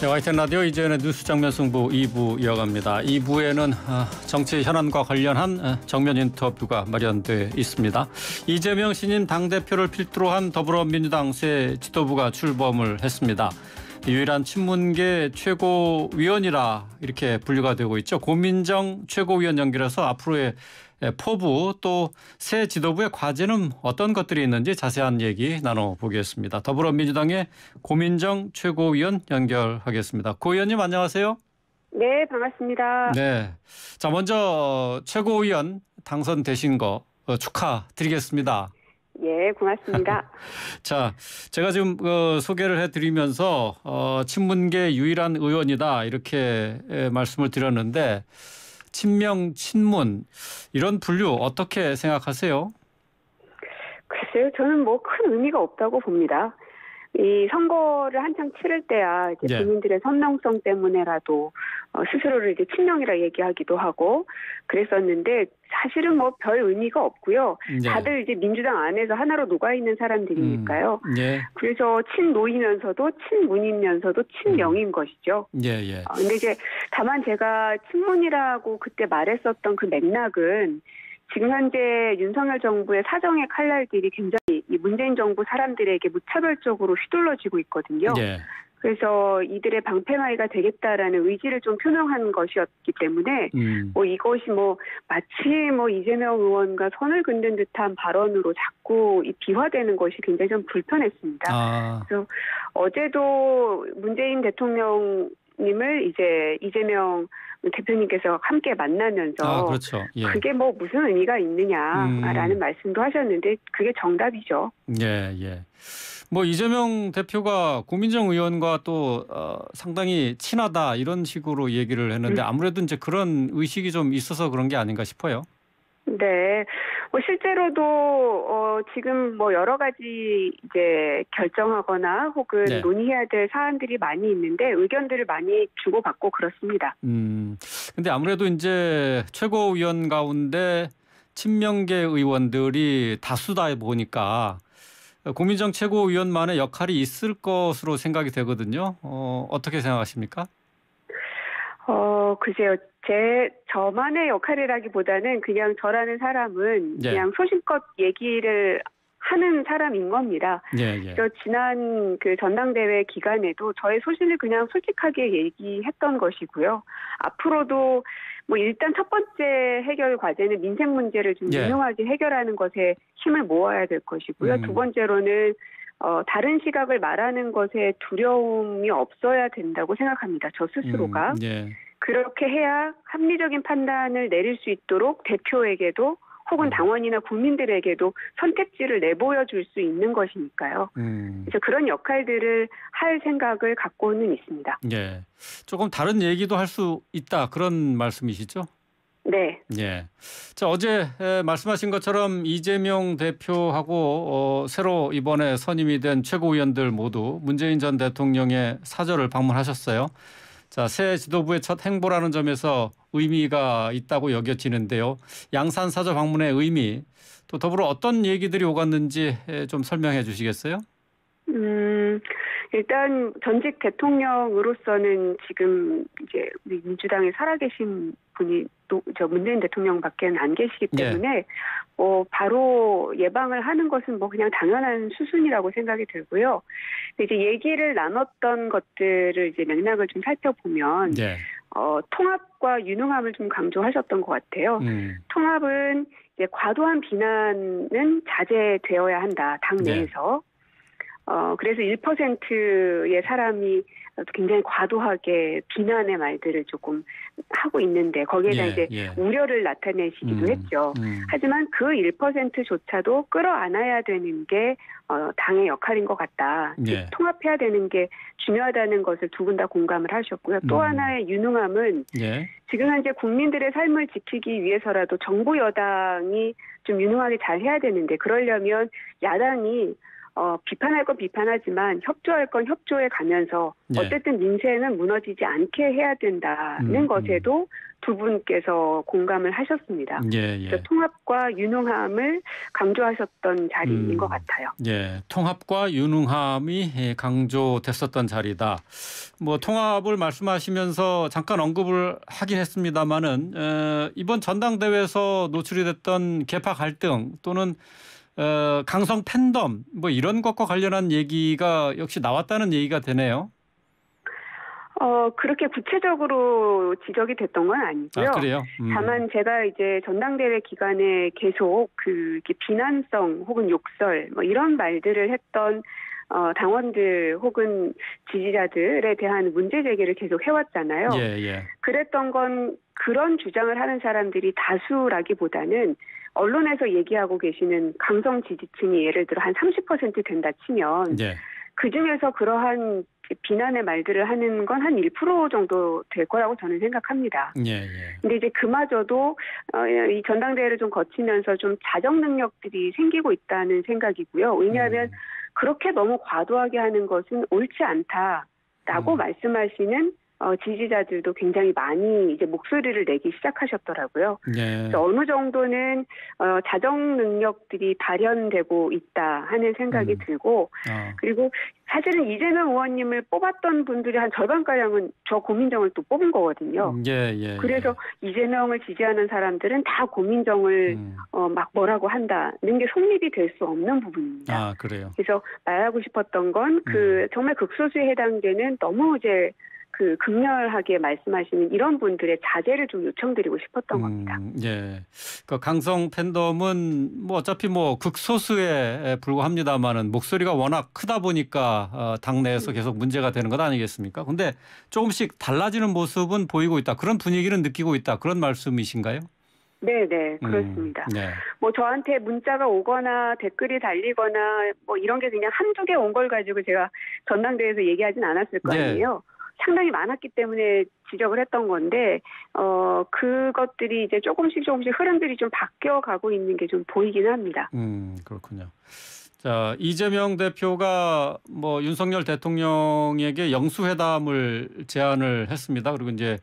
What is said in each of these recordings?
네, YTN 라디오 이재현의 뉴스 정면 승부 2부 이어갑니다. 2부에는 정치 현안과 관련한 정면 인터뷰가 마련돼 있습니다. 이재명 신임 당대표를 필두로 한 더불어민주당 새 지도부가 출범을 했습니다. 유일한 친문계 최고위원이라 이렇게 분류가 되고 있죠. 고민정 최고위원 연결해서 앞으로의 포부 또 새 지도부의 과제는 어떤 것들이 있는지 자세한 얘기 나눠보겠습니다. 더불어민주당의 고민정 최고위원 연결하겠습니다. 고 의원님 안녕하세요. 네, 반갑습니다. 네, 자 먼저 최고위원 당선되신 거 축하드리겠습니다. 예, 고맙습니다. 자, 제가 지금 소개를 해드리면서 친문계 유일한 의원이다 이렇게 말씀을 드렸는데 친명, 친문 이런 분류 어떻게 생각하세요? 글쎄요, 저는 뭐 큰 의미가 없다고 봅니다. 이 선거를 한창 치를 때야 이제 국민들의 선명성 때문에라도 스스로를 이제 친명이라 얘기하기도 하고 그랬었는데 사실은 뭐 별 의미가 없고요. 다들 이제 민주당 안에서 하나로 녹아 있는 사람들이니까요. 그래서 친노이면서도 친문이면서도 친명인 것이죠. 근데 이제 다만 제가 친문이라고 그때 말했었던 그 맥락은 지금 현재 윤석열 정부의 사정의 칼날들이 굉장히 이 문재인 정부 사람들에게 무차별적으로 휘둘러지고 있거든요. 그래서 이들의 방패막이가 되겠다라는 의지를 좀 표명한 것이었기 때문에 뭐 이것이 뭐 마치 뭐 이재명 의원과 선을 긋는 듯한 발언으로 자꾸 이 비화되는 것이 굉장히 좀 불편했습니다. 그래서 어제도 문재인 대통령님을 이제 이재명 대표님께서 함께 만나면서 그렇죠. 그게 뭐 무슨 의미가 있느냐라는 말씀도 하셨는데 그게 정답이죠. 뭐 이재명 대표가 고민정 의원과 또 상당히 친하다 이런 식으로 얘기를 했는데 아무래도 이제 그런 의식이 좀 있어서 그런 게 아닌가 싶어요. 네, 뭐 실제로도 지금 뭐 여러 가지 이제 결정하거나 혹은 논의해야 될 사안들이 많이 있는데 의견들을 많이 주고받고 그렇습니다. 근데 아무래도 이제 최고위원 가운데 친명계 의원들이 다수다 보니까 고민정 최고위원만의 역할이 있을 것으로 생각이 되거든요. 어떻게 생각하십니까? 글쎄요. 저만의 역할이라기보다는 그냥 저라는 사람은 그냥 소신껏 얘기를 하는 사람인 겁니다. 그래서 지난 그 전당대회 기간에도 저의 소신을 그냥 솔직하게 얘기했던 것이고요. 앞으로도 뭐 일단 첫 번째 해결 과제는 민생 문제를 좀 유능하게 해결하는 것에 힘을 모아야 될 것이고요. 두 번째로는 다른 시각을 말하는 것에 두려움이 없어야 된다고 생각합니다. 저 스스로가. 그렇게 해야 합리적인 판단을 내릴 수 있도록 대표에게도 혹은 당원이나 국민들에게도 선택지를 내보여줄 수 있는 것이니까요. 그래서 그런 역할들을 할 생각을 갖고는 있습니다. 조금 다른 얘기도 할 수 있다 그런 말씀이시죠? 네. 자, 어제 말씀하신 것처럼 이재명 대표하고 새로 이번에 선임이 된 최고위원들 모두 문재인 전 대통령의 사저를 방문하셨어요. 자, 새 지도부의 첫 행보라는 점에서 의미가 있다고 여겨지는데요. 양산 사저 방문의 의미, 또 더불어 어떤 얘기들이 오갔는지 좀 설명해 주시겠어요? 일단 전직 대통령으로서는 지금 이제 우리 민주당에 살아계신 분이 또 저 문재인 대통령밖에 안 계시기 때문에 바로 예방을 하는 것은 뭐 그냥 당연한 수순이라고 생각이 들고요. 이제 얘기를 나눴던 것들을 이제 맥락을 좀 살펴보면 통합과 유능함을 좀 강조하셨던 것 같아요. 통합은 이제 과도한 비난은 자제되어야 한다. 당 내에서. 그래서 1%의 사람이 굉장히 과도하게 비난의 말들을 조금 하고 있는데 거기에다 이제 우려를 나타내시기도 했죠. 하지만 그 1%조차도 끌어안아야 되는 게 당의 역할인 것 같다. 통합해야 되는 게 중요하다는 것을 두 분 다 공감을 하셨고요. 또 하나의 유능함은 지금 현재 국민들의 삶을 지키기 위해서라도 정부 여당이 좀 유능하게 잘 해야 되는데 그러려면 야당이 비판할 건 비판하지만 협조할 건 협조해 가면서 예. 어쨌든 민생은 무너지지 않게 해야 된다는 것에도 두 분께서 공감을 하셨습니다. 예, 예. 그래서 통합과 유능함을 강조하셨던 자리인 것 같아요. 예, 통합과 유능함이 강조됐었던 자리다. 뭐 통합을 말씀하시면서 잠깐 언급을 하긴 했습니다마는 이번 전당대회에서 노출이 됐던 계파 갈등 또는 강성 팬덤 뭐 이런 것과 관련한 얘기가 역시 나왔다는 얘기가 되네요. 그렇게 구체적으로 지적이 됐던 건 아니고요. 아, 그래요? 다만 제가 이제 전당대회 기간에 계속 이렇게 비난성 혹은 욕설 뭐 이런 말들을 했던 당원들 혹은 지지자들에 대한 문제 제기를 계속 해왔잖아요. 예, 예. 그랬던 건 그런 주장을 하는 사람들이 다수라기보다는 언론에서 얘기하고 계시는 강성 지지층이 예를 들어 한 30% 된다 치면 예. 그중에서 그러한 비난의 말들을 하는 건 한 1% 정도 될 거라고 저는 생각합니다. 예, 예. 근데 이제 그마저도 이 전당대회를 좀 거치면서 좀 자정 능력들이 생기고 있다는 생각이고요. 왜냐하면 그렇게 너무 과도하게 하는 것은 옳지 않다라고 말씀하시는 지지자들도 굉장히 많이 이제 목소리를 내기 시작하셨더라고요. 예. 그래서 어느 정도는 자정 능력들이 발현되고 있다 하는 생각이 들고 그리고 사실은 이재명 의원님을 뽑았던 분들이 한 절반가량은 저 고민정을 또 뽑은 거거든요. 예, 예. 그래서 이재명을 지지하는 사람들은 다 고민정을 막 뭐라고 한다는 게 성립이 될 수 없는 부분입니다. 아, 그래요. 그래서 말하고 싶었던 건 정말 극소수에 해당되는 너무 이제 극렬하게 말씀하시는 이런 분들의 자제를 좀 요청드리고 싶었던 겁니다. 예. 그 강성 팬덤은 뭐 어차피 뭐 극소수에 불과합니다만은 목소리가 워낙 크다 보니까 당내에서 계속 문제가 되는 것 아니겠습니까? 근데 조금씩 달라지는 모습은 보이고 있다. 그런 분위기는 느끼고 있다. 그런 말씀이신가요? 네, 그렇습니다. 네. 뭐 저한테 문자가 오거나 댓글이 달리거나 뭐 이런 게 그냥 한두 개 온 걸 가지고 제가 전당대회에서 얘기하진 않았을 거 아니에요. 상당히 많았기 때문에 지적을 했던 건데 그것들이 이제 조금씩 흐름들이 좀 바뀌어가고 있는 게 좀 보이긴 합니다. 그렇군요. 자, 이재명 대표가 뭐 윤석열 대통령에게 영수회담을 제안을 했습니다. 그리고 이제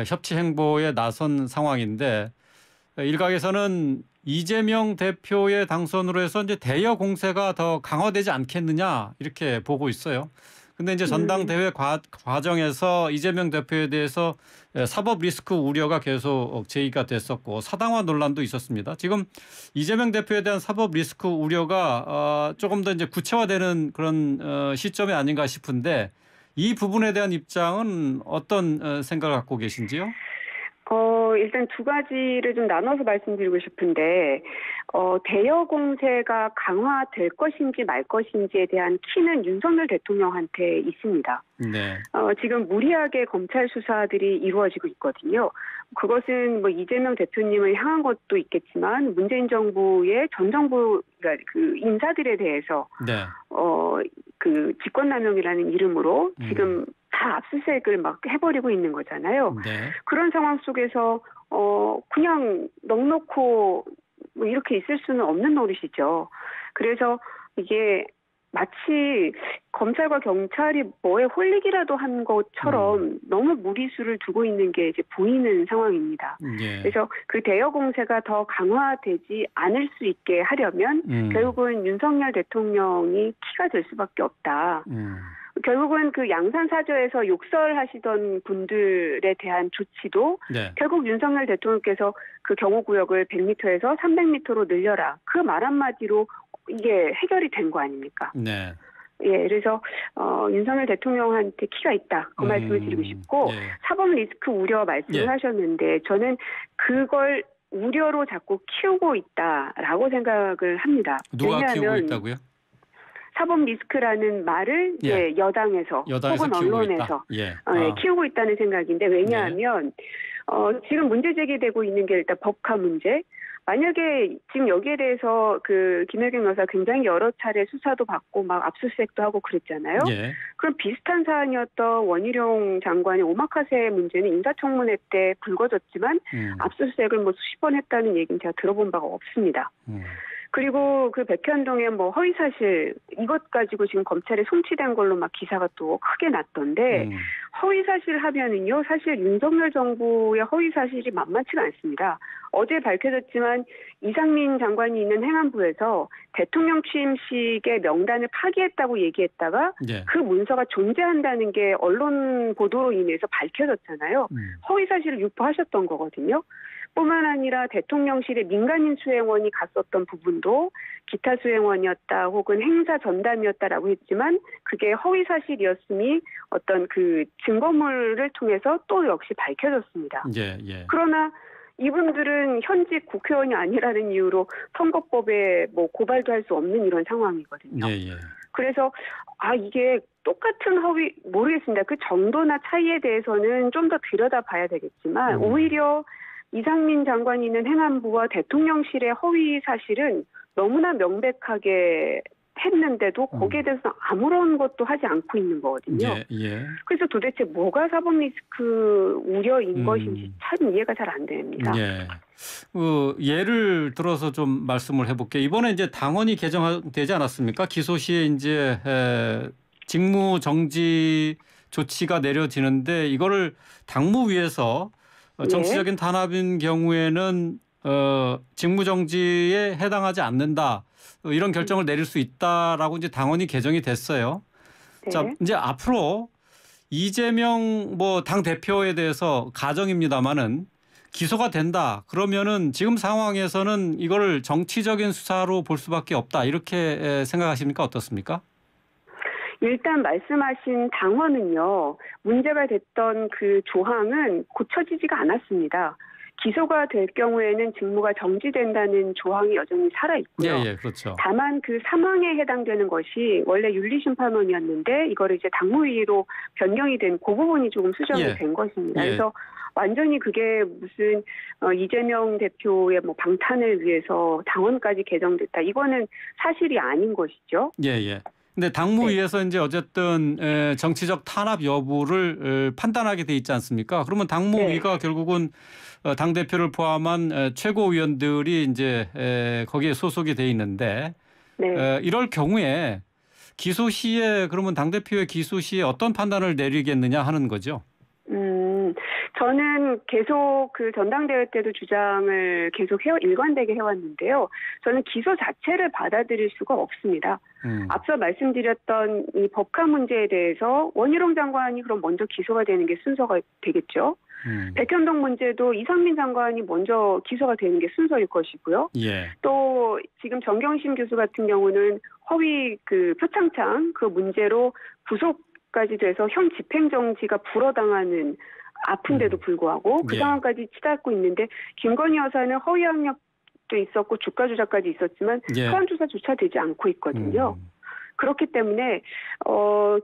협치 행보에 나선 상황인데 일각에서는 이재명 대표의 당선으로 해서 이제 대여 공세가 더 강화되지 않겠느냐 이렇게 보고 있어요. 근데 이제 전당대회 과정에서 이재명 대표에 대해서 사법 리스크 우려가 계속 제기가 됐었고 사당화 논란도 있었습니다. 지금 이재명 대표에 대한 사법 리스크 우려가 조금 더 이제 구체화되는 그런 시점이 아닌가 싶은데 이 부분에 대한 입장은 어떤 생각을 갖고 계신지요? 일단 두 가지를 좀 나눠서 말씀드리고 싶은데, 대여 공세가 강화될 것인지 말 것인지에 대한 키는 윤석열 대통령한테 있습니다. 네. 지금 무리하게 검찰 수사들이 이루어지고 있거든요. 그것은 뭐 이재명 대표님을 향한 것도 있겠지만 문재인 정부의 전 정부 그 인사들에 대해서 그 직권남용이라는 이름으로 지금 다 압수수색을 막 해버리고 있는 거잖아요. 네. 그런 상황 속에서 그냥 넉넉고 뭐 이렇게 있을 수는 없는 노릇이죠. 그래서 이게 마치 검찰과 경찰이 뭐에 홀리기라도 한 것처럼 너무 무리수를 두고 있는 게 이제 보이는 상황입니다. 예. 그래서 그 대여 공세가 더 강화되지 않을 수 있게 하려면 결국은 윤석열 대통령이 키가 될 수밖에 없다. 결국은 그 양산 사저에서 욕설하시던 분들에 대한 조치도 결국 윤석열 대통령께서 그 경호구역을 100m에서 300m로 늘려라. 그 말 한마디로 이게 해결이 된 거 아닙니까? 네. 예, 그래서 윤석열 대통령한테 키가 있다. 그 말씀을 드리고 싶고 사법 리스크 우려 말씀을 하셨는데 저는 그걸 우려로 자꾸 키우고 있다라고 생각을 합니다. 누가 키우고 있다고요? 사법 리스크라는 말을 여당에서 혹은 언론에서 키우고 있다는 생각인데 왜냐하면 지금 문제 제기되고 있는 게 일단 법카 문제. 만약에 지금 여기에 대해서 그 김혜경 여사 굉장히 여러 차례 수사도 받고 막 압수수색도 하고 그랬잖아요. 그럼 비슷한 사안이었던 원희룡 장관의 오마카세 문제는 인사청문회 때 불거졌지만 압수수색을 뭐 수십 번 했다는 얘기는 제가 들어본 바가 없습니다. 그리고 그 백현동의 뭐 허위사실 이것 가지고 지금 검찰에 송치된 걸로 막 기사가 또 크게 났던데 허위사실 하면은요 사실 윤석열 정부의 허위사실이 만만치가 않습니다. 어제 밝혀졌지만 이상민 장관이 있는 행안부에서 대통령 취임식의 명단을 파기했다고 얘기했다가 예. 그 문서가 존재한다는 게 언론 보도로 인해서 밝혀졌잖아요. 허위사실을 유포하셨던 거거든요. 뿐만 아니라 대통령실의 민간인 수행원이 갔었던 부분도 기타 수행원이었다 혹은 행사 전담이었다라고 했지만 그게 허위 사실이었음이 어떤 그 증거물을 통해서 또 역시 밝혀졌습니다. 예, 예. 그러나 이분들은 현직 국회의원이 아니라는 이유로 선거법에 뭐 고발도 할 수 없는 이런 상황이거든요. 예, 예. 그래서 이게 똑같은 허위 모르겠습니다. 그 정도나 차이에 대해서는 좀 더 들여다봐야 되겠지만 오히려 이상민 장관이 있는 행안부와 대통령실의 허위 사실은 너무나 명백하게 했는데도 거기에 대해서 아무런 것도 하지 않고 있는 거거든요. 예, 예. 그래서 도대체 뭐가 사법 리스크 우려인 것인지 참 이해가 잘 안 됩니다. 예. 예를 들어서 좀 말씀을 해볼게요. 이번에 이제 당원이 개정되지 않았습니까? 기소 시에 이제 직무 정지 조치가 내려지는데 이거를 당무위에서 정치적인 탄압인 경우에는 직무정지에 해당하지 않는다. 이런 결정을 내릴 수 있다라고 이제 당원이 개정이 됐어요. 네. 자, 이제 앞으로 이재명 뭐 당 대표에 대해서 가정입니다마는 기소가 된다. 그러면은 지금 상황에서는 이거를 정치적인 수사로 볼 수밖에 없다. 이렇게 생각하십니까? 어떻습니까? 일단 말씀하신 당원은요. 문제가 됐던 그 조항은 고쳐지지가 않았습니다. 기소가 될 경우에는 직무가 정지된다는 조항이 여전히 살아있고요. 예, 예, 그렇죠. 다만 그 사망에 해당되는 것이 원래 윤리심판원이었는데 이거를 이제 당무위로 변경이 된 그 부분이 조금 수정이 된 것입니다. 예. 그래서 완전히 그게 무슨 이재명 대표의 뭐 방탄을 위해서 당원까지 개정됐다. 이거는 사실이 아닌 것이죠. 예, 예. 근데 당무위에서 이제 어쨌든 정치적 탄압 여부를 판단하게 돼 있지 않습니까? 그러면 당무위가 결국은 당 대표를 포함한 최고위원들이 이제 거기에 소속이 돼 있는데 이럴 경우에 기소 시에 그러면 당 대표의 기소 시에 어떤 판단을 내리겠느냐 하는 거죠. 저는 계속 그 전당대회 때도 주장을 계속 일관되게 해왔는데요. 저는 기소 자체를 받아들일 수가 없습니다. 앞서 말씀드렸던 이 법카 문제에 대해서 원희룡 장관이 그럼 먼저 기소가 되는 게 순서가 되겠죠. 백현동 문제도 이상민 장관이 먼저 기소가 되는 게 순서일 것이고요. 예. 또 지금 정경심 교수 같은 경우는 허위 그 표창장 그 문제로 구속까지 돼서 현 집행정지가 불어당하는 아픈데도 불구하고 그 상황까지 치닫고 있는데 김건희 여사는 허위 학력도 있었고 주가 조작까지 있었지만 소환 조사조차 되지 않고 있거든요. 그렇기 때문에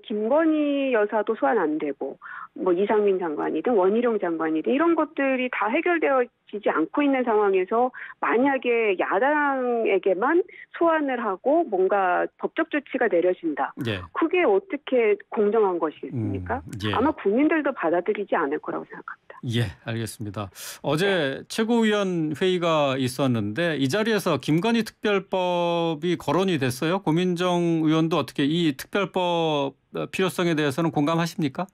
김건희 여사도 소환 안 되고 뭐 이상민 장관이든 원희룡 장관이든 이런 것들이 다 해결되어지지 않고 있는 상황에서 만약에 야당에게만 소환을 하고 뭔가 법적 조치가 내려진다. 그게 어떻게 공정한 것이겠습니까? 아마 국민들도 받아들이지 않을 거라고 생각합니다. 예, 알겠습니다. 어제 최고위원 회의가 있었는데 이 자리에서 김건희 특별법이 거론이 됐어요. 고민정 의원도 어떻게 이 특별법 필요성에 대해서는 공감하십니까?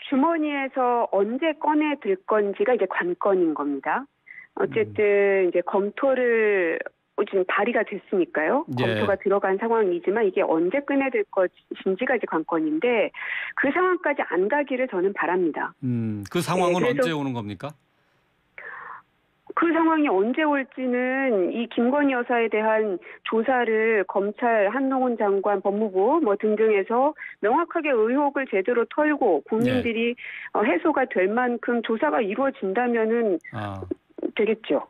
주머니에서 언제 꺼내 들 건지가 이제 관건인 겁니다. 어쨌든 이제 검토를 지금 발의가 됐으니까요. 검토가 들어간 상황이지만 이게 언제 꺼내 들 것인지가 이제 관건인데 그 상황까지 안 가기를 저는 바랍니다. 그 상황은 언제 오는 겁니까? 그 상황이 언제 올지는 이 김건희 여사에 대한 조사를 검찰, 한동훈 장관, 법무부 뭐 등등에서 명확하게 의혹을 제대로 털고 국민들이 해소가 될 만큼 조사가 이루어진다면은 되겠죠.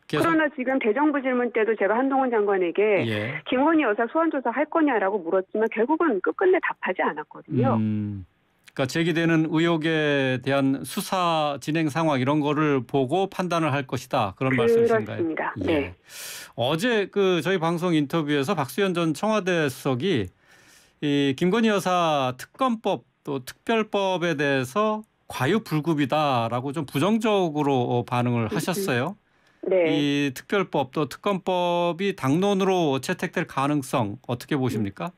그러나 지금 대정부 질문 때도 제가 한동훈 장관에게 김건희 여사 소환 조사 할 거냐라고 물었지만 결국은 끝끝내 답하지 않았거든요. 그러니까 제기되는 의혹에 대한 수사 진행 상황 이런 거를 보고 판단을 할 것이다. 그런 말씀이신가요? 그렇습니다. 예. 네. 어제 그 저희 방송 인터뷰에서 박수현 전 청와대 수석이 이 김건희 여사 특검법 또 특별법에 대해서 과유불급이다라고 좀 부정적으로 반응을 하셨어요. 네. 이 특별법 또 특검법이 당론으로 채택될 가능성 어떻게 보십니까?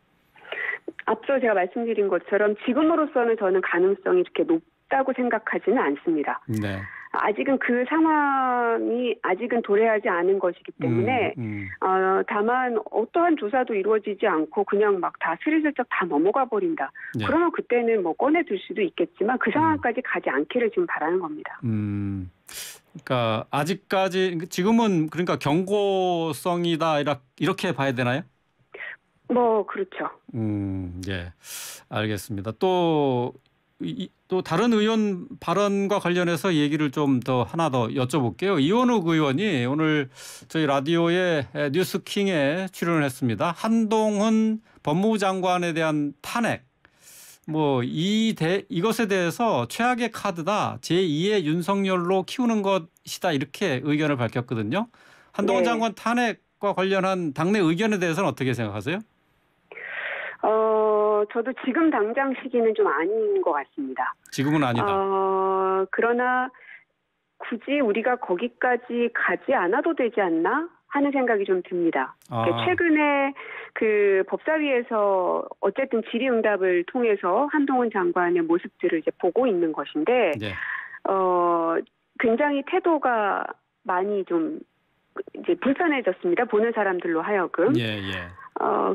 앞서 제가 말씀드린 것처럼 지금으로서는 저는 가능성이 이렇게 높다고 생각하지는 않습니다. 네. 아직은 그 상황이 아직은 도래하지 않은 것이기 때문에 다만 어떠한 조사도 이루어지지 않고 그냥 막 다 스리슬쩍 다 넘어가 버린다. 네. 그러면 그때는 뭐 꺼내둘 수도 있겠지만 그 상황까지 가지 않기를 지금 바라는 겁니다. 그러니까 아직까지 지금은 그러니까 경고성이다 이렇게 봐야 되나요? 뭐 그렇죠. 예, 알겠습니다. 또 다른 의원 발언과 관련해서 얘기를 좀 더 하나 더 여쭤볼게요. 이원욱 의원이 오늘 저희 라디오의 뉴스킹에 출연을 했습니다. 한동훈 법무부 장관에 대한 탄핵. 뭐 이것에 대해서 최악의 카드다. 제2의 윤석열로 키우는 것이다. 이렇게 의견을 밝혔거든요. 한동훈 네. 장관 탄핵과 관련한 당내 의견에 대해서는 어떻게 생각하세요? 저도 지금 당장 시기는 좀 아닌 것 같습니다. 지금은 아니다. 그러나 굳이 우리가 거기까지 가지 않아도 되지 않나 하는 생각이 좀 듭니다. 최근에 그 법사위에서 어쨌든 질의응답을 통해서 한동훈 장관의 모습들을 이제 보고 있는 것인데, 네. 굉장히 태도가 많이 좀 이제 불편해졌습니다. 보는 사람들로 하여금. 예.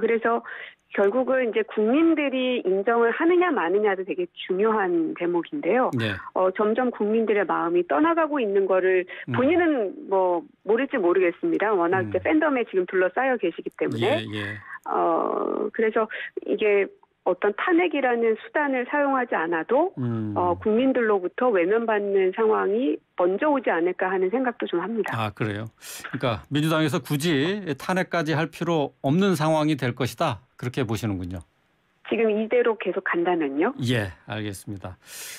그래서 결국은 이제 국민들이 인정을 하느냐 마느냐도 되게 중요한 대목인데요. 네. 점점 국민들의 마음이 떠나가고 있는 거를 본인은 뭐 모를지 모르겠습니다. 워낙 이제 팬덤에 지금 둘러싸여 계시기 때문에. 예. 그래서 이게 어떤 탄핵이라는 수단을 사용하지 않아도 국민들로부터 외면받는 상황이 먼저 오지 않을까 하는 생각도 좀 합니다. 아, 그래요? 그러니까 민주당에서 굳이 탄핵까지 할 필요 없는 상황이 될 것이다. 그렇게 보시는군요. 지금 이대로 계속 간다면요? 예, 알겠습니다.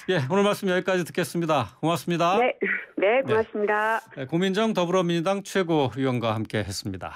예, 오늘 말씀 여기까지 듣겠습니다. 고맙습니다. 네, 고맙습니다. 고민정 더불어민주당 최고위원과 함께 했습니다.